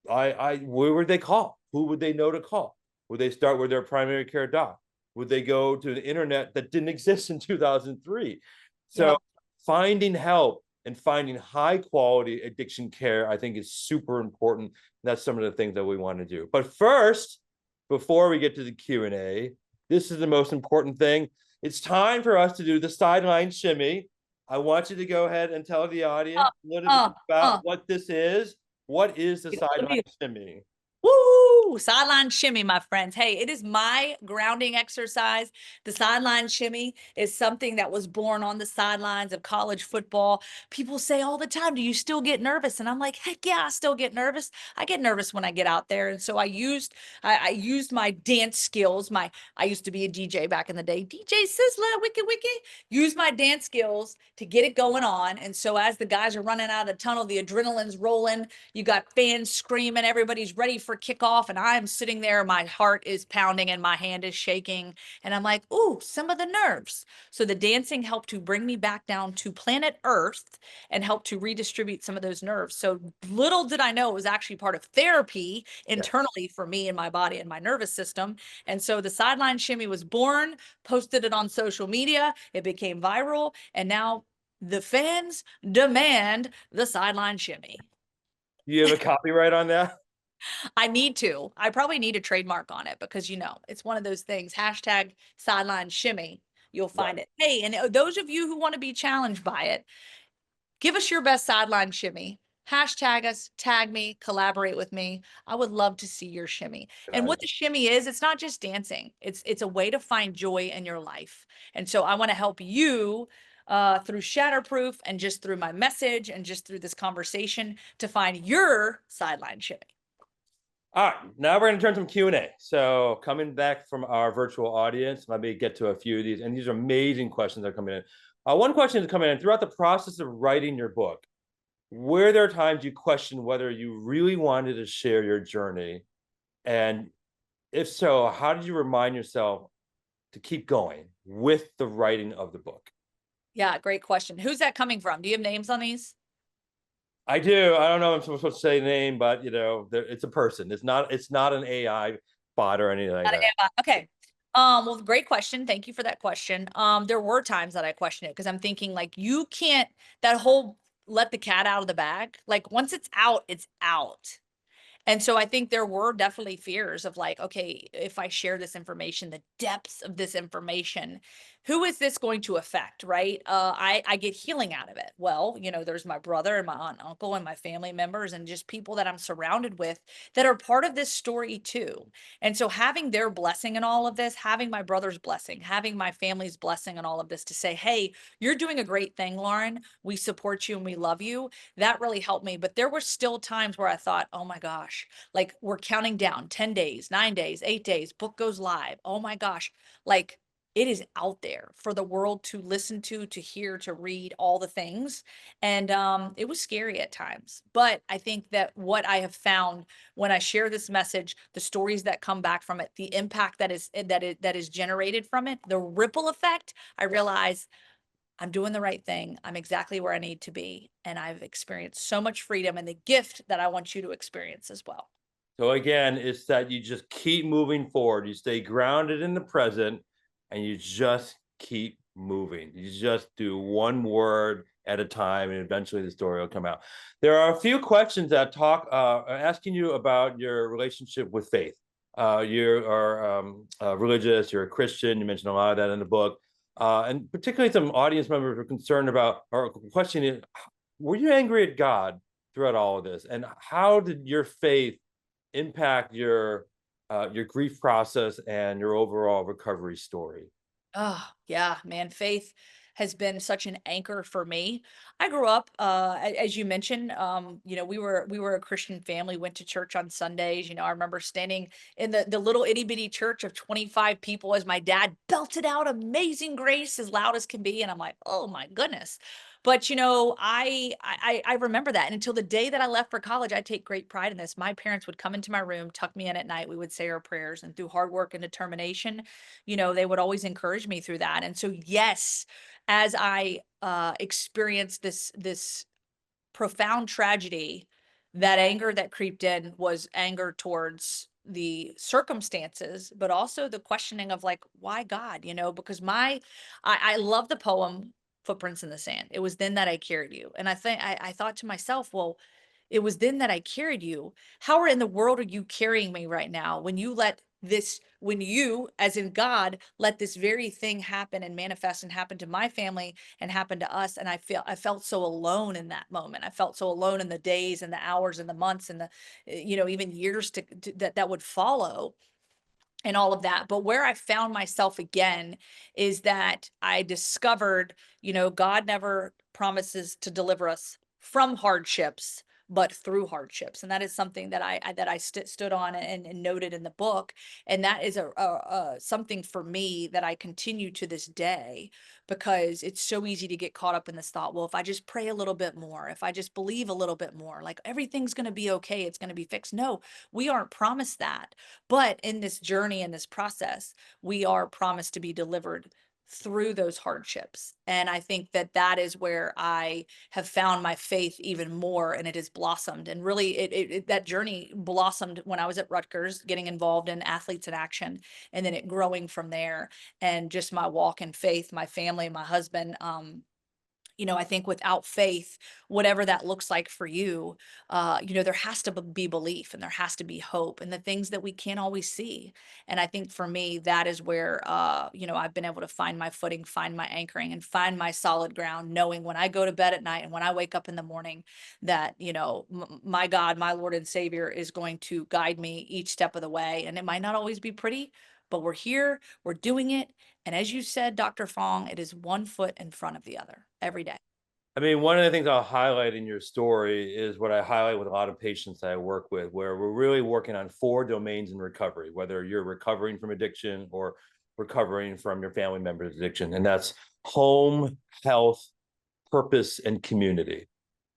where would they call? Who would they know to call? Would they start with their primary care doc? Would they go to the internet that didn't exist in 2003? So Yeah. finding help and finding high quality addiction care, I think, is super important. That's some of the things that we want to do. But first, before we get to the Q&A, this is the most important thing. It's time for us to do the sideline shimmy. I want you to go ahead and tell the audience a little bit about what this is. What is the sideline shimmy? Woo! Sideline shimmy, my friends. Hey, it is my grounding exercise. The sideline shimmy is something that was born on the sidelines of college football. People say all the time, do you still get nervous? And I'm like, heck yeah, I still get nervous. I get nervous when I get out there. And so I used my dance skills. I used to be a DJ back in the day. DJ Sisler, wiki wiki. Use my dance skills to get it going on. And so as the guys are running out of the tunnel, the adrenaline's rolling, you got fans screaming, everybody's ready for kickoff, and I'm sitting there, my heart is pounding and my hand is shaking, and I'm like, ooh, some of the nerves. So the dancing helped to bring me back down to planet Earth and help to redistribute some of those nerves. So little did I know it was actually part of therapy internally for me and my body and my nervous system. And so the sideline shimmy was born, posted it on social media, it became viral, and now the fans demand the sideline shimmy. You have a copyright on that? I need to. I probably need a trademark on it because, it's one of those things. Hashtag sideline shimmy. You'll find it. Hey, and those of you who want to be challenged by it, give us your best sideline shimmy. Hashtag us, tag me, collaborate with me. I would love to see your shimmy. And what the shimmy is, it's not just dancing. It's a way to find joy in your life. And so I want to help you through Shatterproof and just through my message and just through this conversation to find your sideline shimmy. All right, now we're going to turn some Q&A. So coming back from our virtual audience, let me get to a few of these. And these are amazing questions that are coming in. One question is coming in throughout the process of writing your book. Were there times you questioned whether you really wanted to share your journey? And if so, how did you remind yourself to keep going with the writing of the book? Yeah, great question. Who's that coming from? Do you have names on these? I do. I don't know if I'm supposed to say the name, but it's a person. It's not an AI bot or anything like that. Okay. Well, great question. Thank you for that question. There were times that I questioned it because I'm thinking like you can't that whole let the cat out of the bag. Like once it's out, it's out. And so I think there were definitely fears of like, okay, if I share this information, the depths of this information, who is this going to affect, right? I get healing out of it. Well, there's my brother and my aunt and uncle and my family members and just people that I'm surrounded with that are part of this story too. And so having their blessing in all of this, having my brother's blessing, having my family's blessing in all of this to say, hey, you're doing a great thing, Lauren. We support you and we love you. That really helped me. But there were still times where I thought, oh my gosh, like we're counting down 10 days, 9 days, 8 days, book goes live. Oh my gosh, like it is out there for the world to listen to hear, to read, all the things. And it was scary at times. But I think that what I have found when I share this message, the stories that come back from it, the impact that is generated from it, the ripple effect, I realize I'm doing the right thing. I'm exactly where I need to be. And I've experienced so much freedom and the gift that I want you to experience as well. So again, it's that you just keep moving forward. You stay grounded in the present and you just keep moving. You just do one word at a time and eventually the story will come out. There are a few questions that asking you about your relationship with faith. You are religious, you're a Christian. You mentioned a lot of that in the book. And particularly some audience members are concerned about or questioning, were you angry at God throughout all of this? And how did your faith impact your grief process and your overall recovery story? Oh, yeah, man. Faith has been such an anchor for me. I grew up, as you mentioned, we were a Christian family, went to church on Sundays. I remember standing in the little itty bitty church of 25 people as my dad belted out Amazing Grace as loud as can be. And I'm like, oh my goodness. But I remember that. And until the day that I left for college, I take great pride in this. My parents would come into my room, tuck me in at night. We would say our prayers, and through hard work and determination, they would always encourage me through that. And so, yes, as I experienced this profound tragedy, that anger that creeped in was anger towards the circumstances, but also the questioning of like, why God, because I love the poem Footprints in the Sand. It was then that I carried you. And I thought to myself, well, it was then that I carried you. How in the world are you carrying me right now when you, as in God, let this very thing happen and manifest and happen to my family and happen to us? And I felt so alone in that moment. I felt so alone in the days and the hours and the months and the, even years that would follow and all of that. But where I found myself again is that I discovered, God never promises to deliver us from hardships, but through hardships. And that is something that I stood on and noted in the book. And that is something for me that I continue to this day, because it's so easy to get caught up in this thought, well, if I just pray a little bit more, if I just believe a little bit more, like everything's going to be okay, it's going to be fixed. No, we aren't promised that. But in this journey, in this process, we are promised to be delivered through those hardships. And I think that is where I have found my faith even more, and it has blossomed. And really, that journey blossomed when I was at Rutgers, getting involved in Athletes in Action, and then it growing from there. And just my walk in faith, my family, my husband, I think without faith, whatever that looks like for you, there has to be belief and there has to be hope and the things that we can't always see. And I think for me, that is where, I've been able to find my footing, find my anchoring, and find my solid ground, knowing when I go to bed at night and when I wake up in the morning that, my God, my Lord and Savior is going to guide me each step of the way. And it might not always be pretty, but we're here, we're doing it. And as you said, Dr. Fong, it is one foot in front of the other every day. I mean, one of the things I'll highlight in your story is what I highlight with a lot of patients that I work with, where we're really working on 4 domains in recovery, whether you're recovering from addiction or recovering from your family member's addiction. And that's home, health, purpose, and community.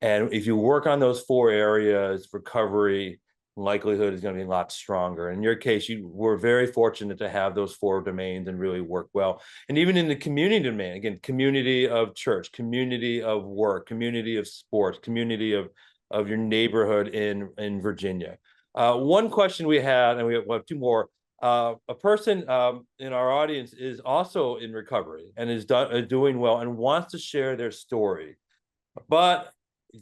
And if you work on those 4 areas, recovery likelihood is going to be a lot stronger. In your case, you were very fortunate to have those 4 domains and really work well. And even in the community domain, again, community of church, community of work, community of sports, community of your neighborhood in Virginia. One question we had, and we have 2 more. A person in our audience is also in recovery and is doing well and wants to share their story, but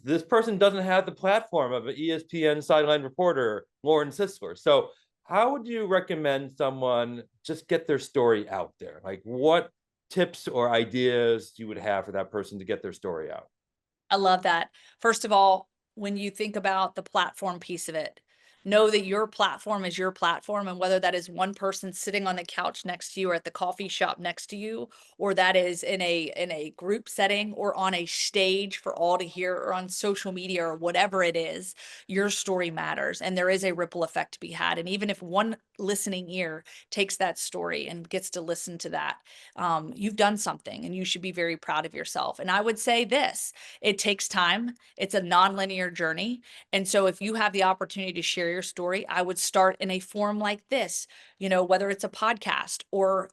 this person doesn't have the platform of an ESPN sideline reporter, Lauren Sisler. So how would you recommend someone just get their story out there? Like, what tips or ideas you would have for that person to get their story out? I love that. First of all, when you think about the platform piece of it, know that your platform is your platform. And whether that is one person sitting on the couch next to you or at the coffee shop next to you, or that is in a group setting or on a stage for all to hear or on social media or whatever it is, your story matters. And there is a ripple effect to be had. And even if one listening ear takes that story and gets to listen to that, you've done something and you should be very proud of yourself. And I would say this, it takes time. It's a nonlinear journey. And so if you have the opportunity to share your story, I would start in a forum like this, whether it's a podcast or,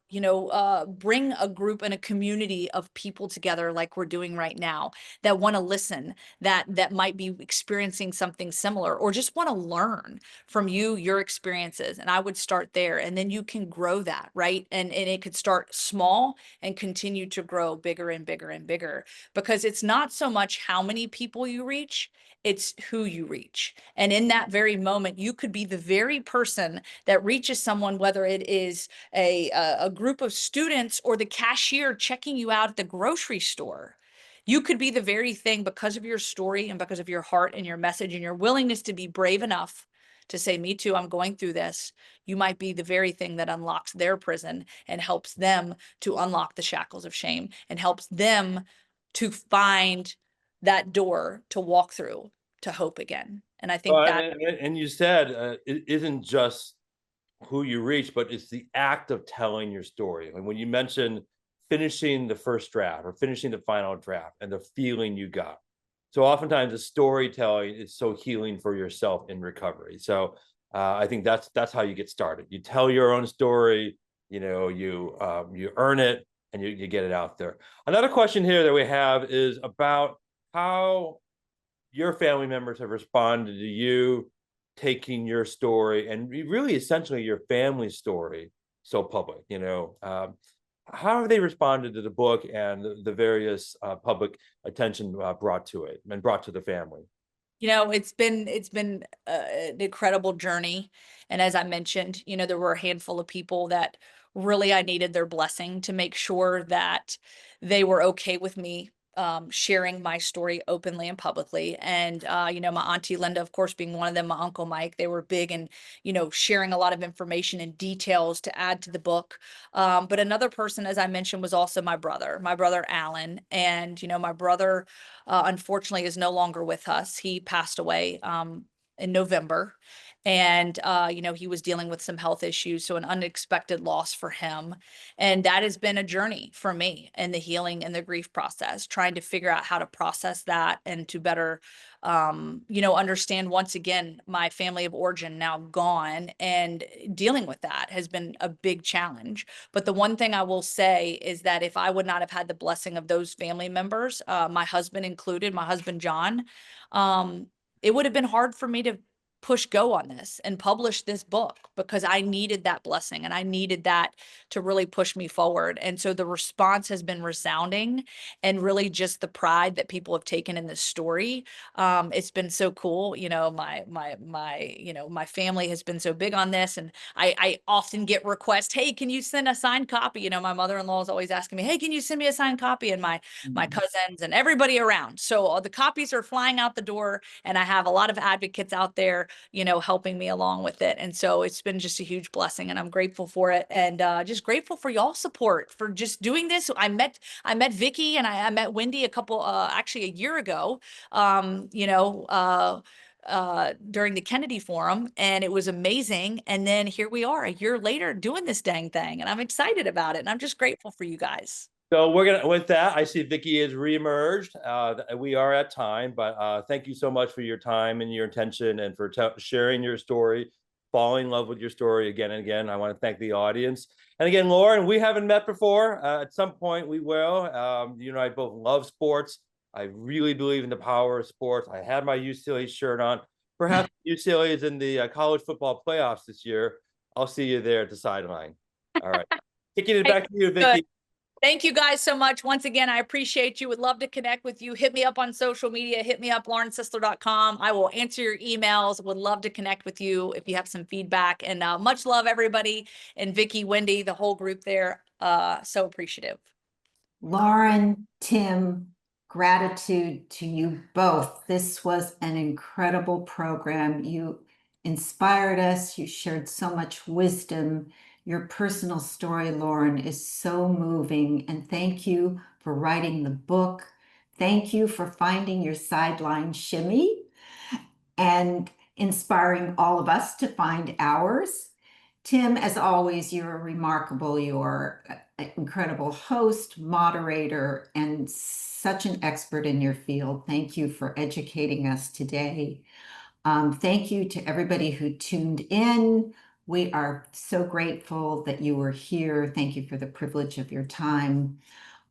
bring a group and a community of people together like we're doing right now that want to listen, that might be experiencing something similar or just want to learn from you, your experiences. And I would start there, and then you can grow that, right? And it could start small and continue to grow bigger and bigger and bigger, because it's not so much how many people you reach, it's who you reach. And in that very moment, you could be the very person that reaches someone, whether it is a group of students or the cashier checking you out at the grocery store. You could be the very thing, because of your story and because of your heart and your message and your willingness to be brave enough to say, me too, I'm going through this. You might be the very thing that unlocks their prison and helps them to unlock the shackles of shame and helps them to find that door to walk through to hope again. And I think that, And you said it isn't just who you reach, but it's the act of telling your story. And when you mentioned finishing the first draft or finishing the final draft and the feeling you got. So oftentimes the storytelling is so healing for yourself in recovery. So I think that's how you get started. You tell your own story, you earn it and you get it out there. Another question here that we have is about how your family members have responded to you taking your story and really essentially your family story so public, how have they responded to the book and the various public attention brought to it and brought to the family? It's been an incredible journey. And as I mentioned, there were a handful of people that really I needed their blessing to make sure that they were okay with me sharing my story openly and publicly. And my auntie Linda, of course, being one of them, my uncle Mike, they were big and sharing a lot of information and details to add to the book. But another person, as I mentioned, was also my brother Alan. And my brother unfortunately is no longer with us. He passed away in November. And, he was dealing with some health issues, so an unexpected loss for him. And that has been a journey for me in the healing and the grief process, trying to figure out how to process that and to better, understand once again my family of origin now gone, and dealing with that has been a big challenge. But the one thing I will say is that if I would not have had the blessing of those family members, my husband included, my husband John, um, it would have been hard for me to push go on this and publish this book, because I needed that blessing and I needed that to really push me forward. And so the response has been resounding, and really just the pride that people have taken in this story. It's been so cool. My family has been so big on this, and I often get requests, hey, can you send a signed copy? My mother-in-law is always asking me, hey, can you send me a signed copy? And my cousins and everybody around. So the copies are flying out the door, and I have a lot of advocates out there helping me along with it. And so it's been just a huge blessing, and I'm grateful for it. And just grateful for y'all's support for just doing this. I met Vicky, and I met Wendy actually a year ago, during the Kennedy Forum, and it was amazing. And then here we are a year later doing this dang thing, and I'm excited about it. And I'm just grateful for you guys. So with that, I see Vicky is reemerged. We are at time, but thank you so much for your time and your attention, and for sharing your story, falling in love with your story again and again. I want to thank the audience. And again, Lauren, we haven't met before. At some point we will. You and I both love sports. I really believe in the power of sports. I had my UCLA shirt on. Perhaps UCLA is in the college football playoffs this year. I'll see you there at the sideline. All right. Kicking it back to you, Vicky. Thank you guys so much. Once again, I appreciate you. Would love to connect with you. Hit me up on social media. Hit me up, laurensisler.com. I will answer your emails. Would love to connect with you if you have some feedback. And much love, everybody. And Vicky, Wendy, the whole group there. So appreciative. Lauren, Tim, gratitude to you both. This was an incredible program. You inspired us. You shared so much wisdom. Your personal story, Lauren, is so moving. And thank you for writing the book. Thank you for finding your sideline shimmy and inspiring all of us to find ours. Tim, as always, you're remarkable. You're an incredible host, moderator, and such an expert in your field. Thank you for educating us today. Thank you to everybody who tuned in. We are so grateful that you were here. Thank you for the privilege of your time.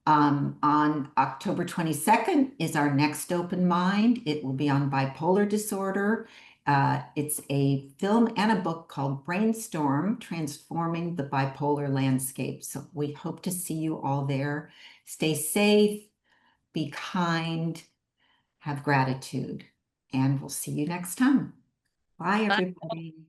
On October 22nd is our next Open Mind. It will be on bipolar disorder. It's a film and a book called Brainstorm, Transforming the Bipolar Landscape. So we hope to see you all there. Stay safe, be kind, have gratitude, and we'll see you next time. Bye, everybody.